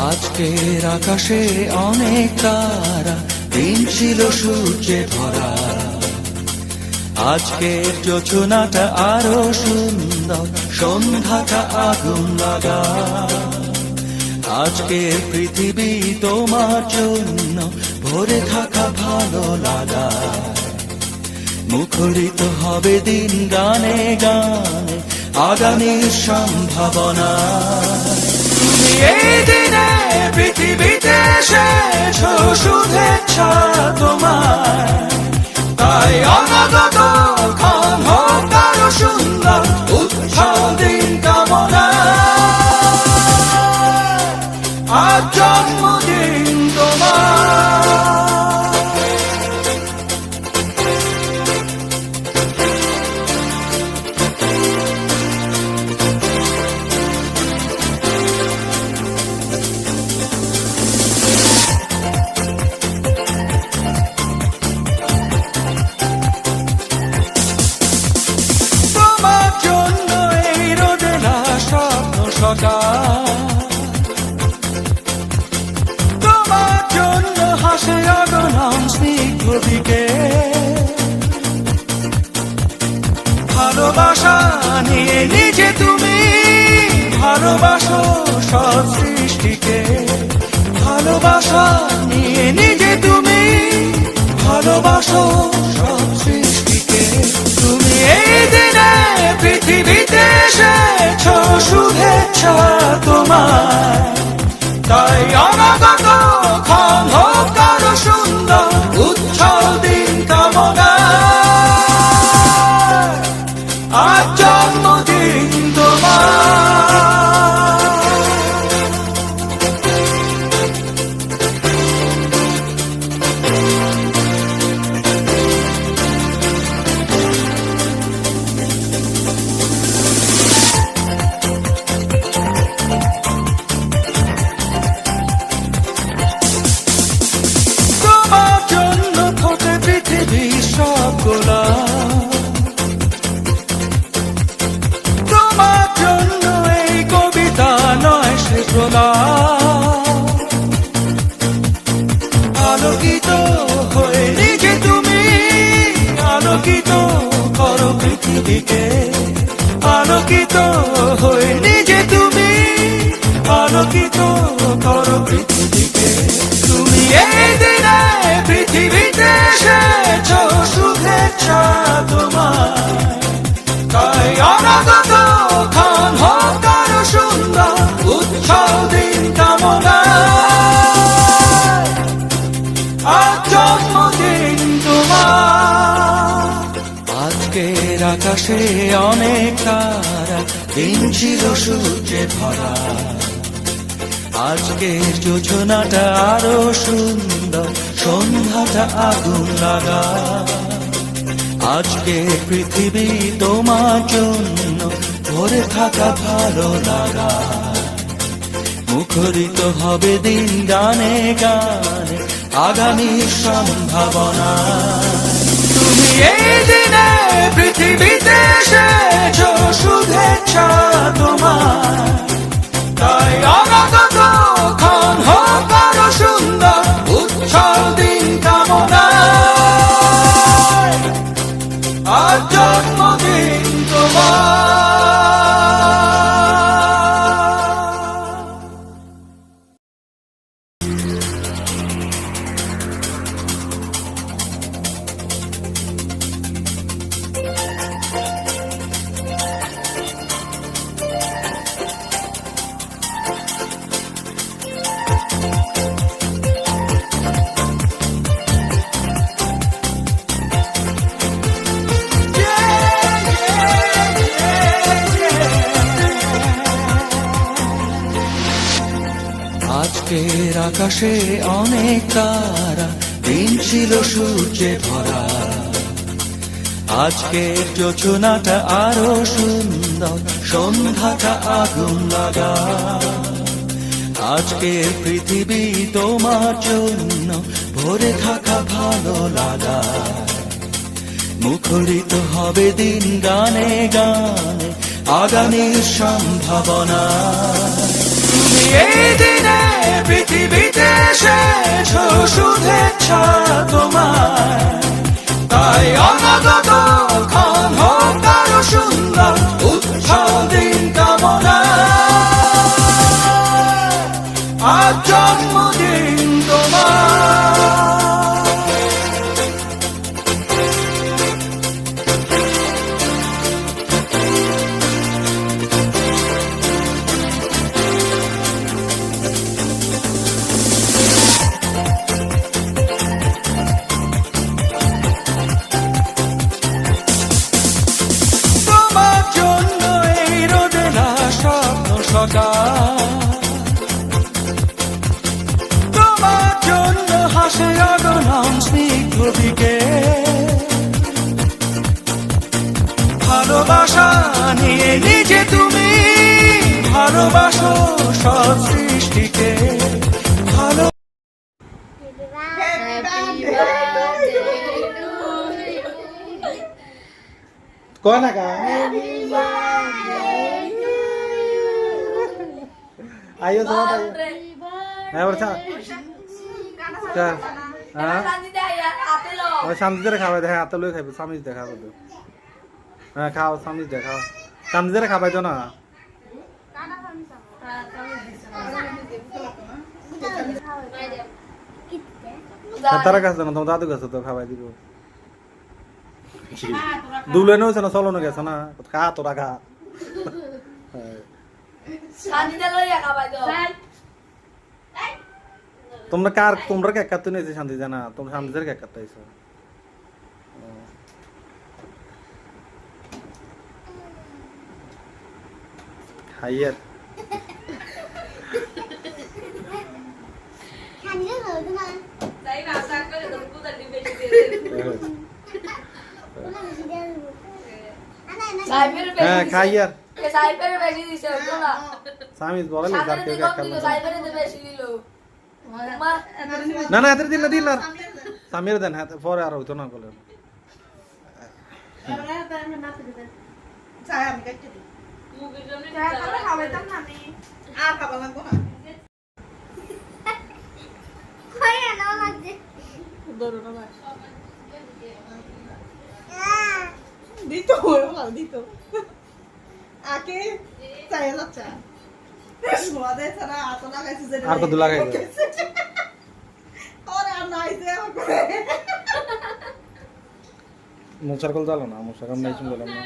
আজকের আকাশে অনেক তারা, দিন ছিল সূর্যে ভরা। আজকের যোজনাটা আরো সুন্দর, সন্ধ্যাটা আগুন লাগা। আজকের পৃথিবী তোমার জন্য ভরে থাকা ভালো লাগা। মুখরিত হবে দিন গানে গানে, আগামীর সম্ভাবনা। তুমি এই দিনে পৃথিবীতে এসেছো, শুভেচ্ছা তোমার। তাই অনাগত ক্ষণ হোক আরো সুন্দর, উৎসব দিন কামনা। আজ জন্মদিন তোমার। তোমার জন্য হাসে অগণন স্নিগ্ধ দিকে। ভালোবাসা নিয়ে নিজে তুমি ভালোবাসো সব সৃষ্টিকে। ভালোবাসা নিয়ে নিজে তুমি ভালোবাসো সব সৃষ্টিকে। তুমি এই দিনে পৃথিবীতে এসেছো, শুভেচ্ছা তোমার। তাই অনাগত ক্ষণ হোক আরো সুন্দর, উৎসব দিন কামনা। আজ জন্মদিন তোমার। তোমার জন্য এই কবিতা নয় সে আলোকিত হয়ে নিজে তুমি আলোকিত করো পৃথিবীকে। আলোকিত হয়ে নিজে তুমি আলোকিত করো পৃথিবীকে। তুমি এই দিনে পৃথিবীতে এসেছো, শুভেচ্ছা তোমার। তাই অনাগত ক্ষণ হোক আরো সুন্দর, উৎসব দিন কামনা। আজ জন্মদিন তোমার। আজকের আকাশে অনেক তারা, দিন ছিল সূর্যে ভরা। আজকের যোজনাটা আরো সুন্দর, সন্ধ্যাটা আগুন লাগা। আজকে পৃথিবী তোমার জন্য ভরে থাকা ভালো লাগা। মুখরিত হবে দিন গানে গানে, আগামীর সম্ভাবনা। তুমি এই দিনে পৃথিবীতে এসেছো, শুভেচ্ছা তোমার। তাই অনাগত ক্ষণ হোক আরো সুন্দর, উৎসব দিন কামনা। আজ জন্মদিন তোমার। আজকের আকাশে অনেক তারা, দিন ছিল সূর্যে ভরা। আজকের যোজনাটা আরো সুন্দর, সন্ধ্যাটা আগুন লাগা। আজকের পৃথিবী তোমার জন্য ভরে থাকা ভালো লাগা মুখরিত হবে দিন গানে গানে আগামীর সম্ভাবনা তুমি এই দিনে পৃথিবীতে এসেছো শুভেচ্ছা তোমার তাই অনাগত ক্ষণ হোক আরো সুন্দর উৎসব দিন কামনা আজ জন্মদিন তোমার তোমার জন্য এই রোদেলা স্বপ্ন সকাল তোমার জন্য হাসে অগণন স্নিগ্ধ বিকেল ভালোবাসা নিয়ে নিজে তুমি ভালোবাসো সব সৃষ্টিকে ভালো কয় না কা আইও তো হ্যাঁ বলছা হ্যাঁ ওই সামনে খাওয়াই দেখা হাতে লই খাইবে সামনে দেখাবো তো হ্যাঁ খাও সামনে দেখাও সামনে খাবাই তো না তারা কাছে না তোমার দাদু কাছে তো খাওয়াই দিব দুলেন হয়েছে না চলনো গেছে না খা তোরা খা তোমরা কেক কাটতে নিয়েছে শান্তি জানা তোমরা শান্তিদের কেক কাটতে আইছো হাইয়ার হ্যাঁ খাইয়ার সামিজ বলে না না এত দিন না দিন না সামির দেন হ্যাঁ পরে আর হইতো না বলে দিত দিত আকে চাই যাচ্ছে আর কত লাগাই মশার কল জ্বালো না মশা কাম নাই শুনলাম না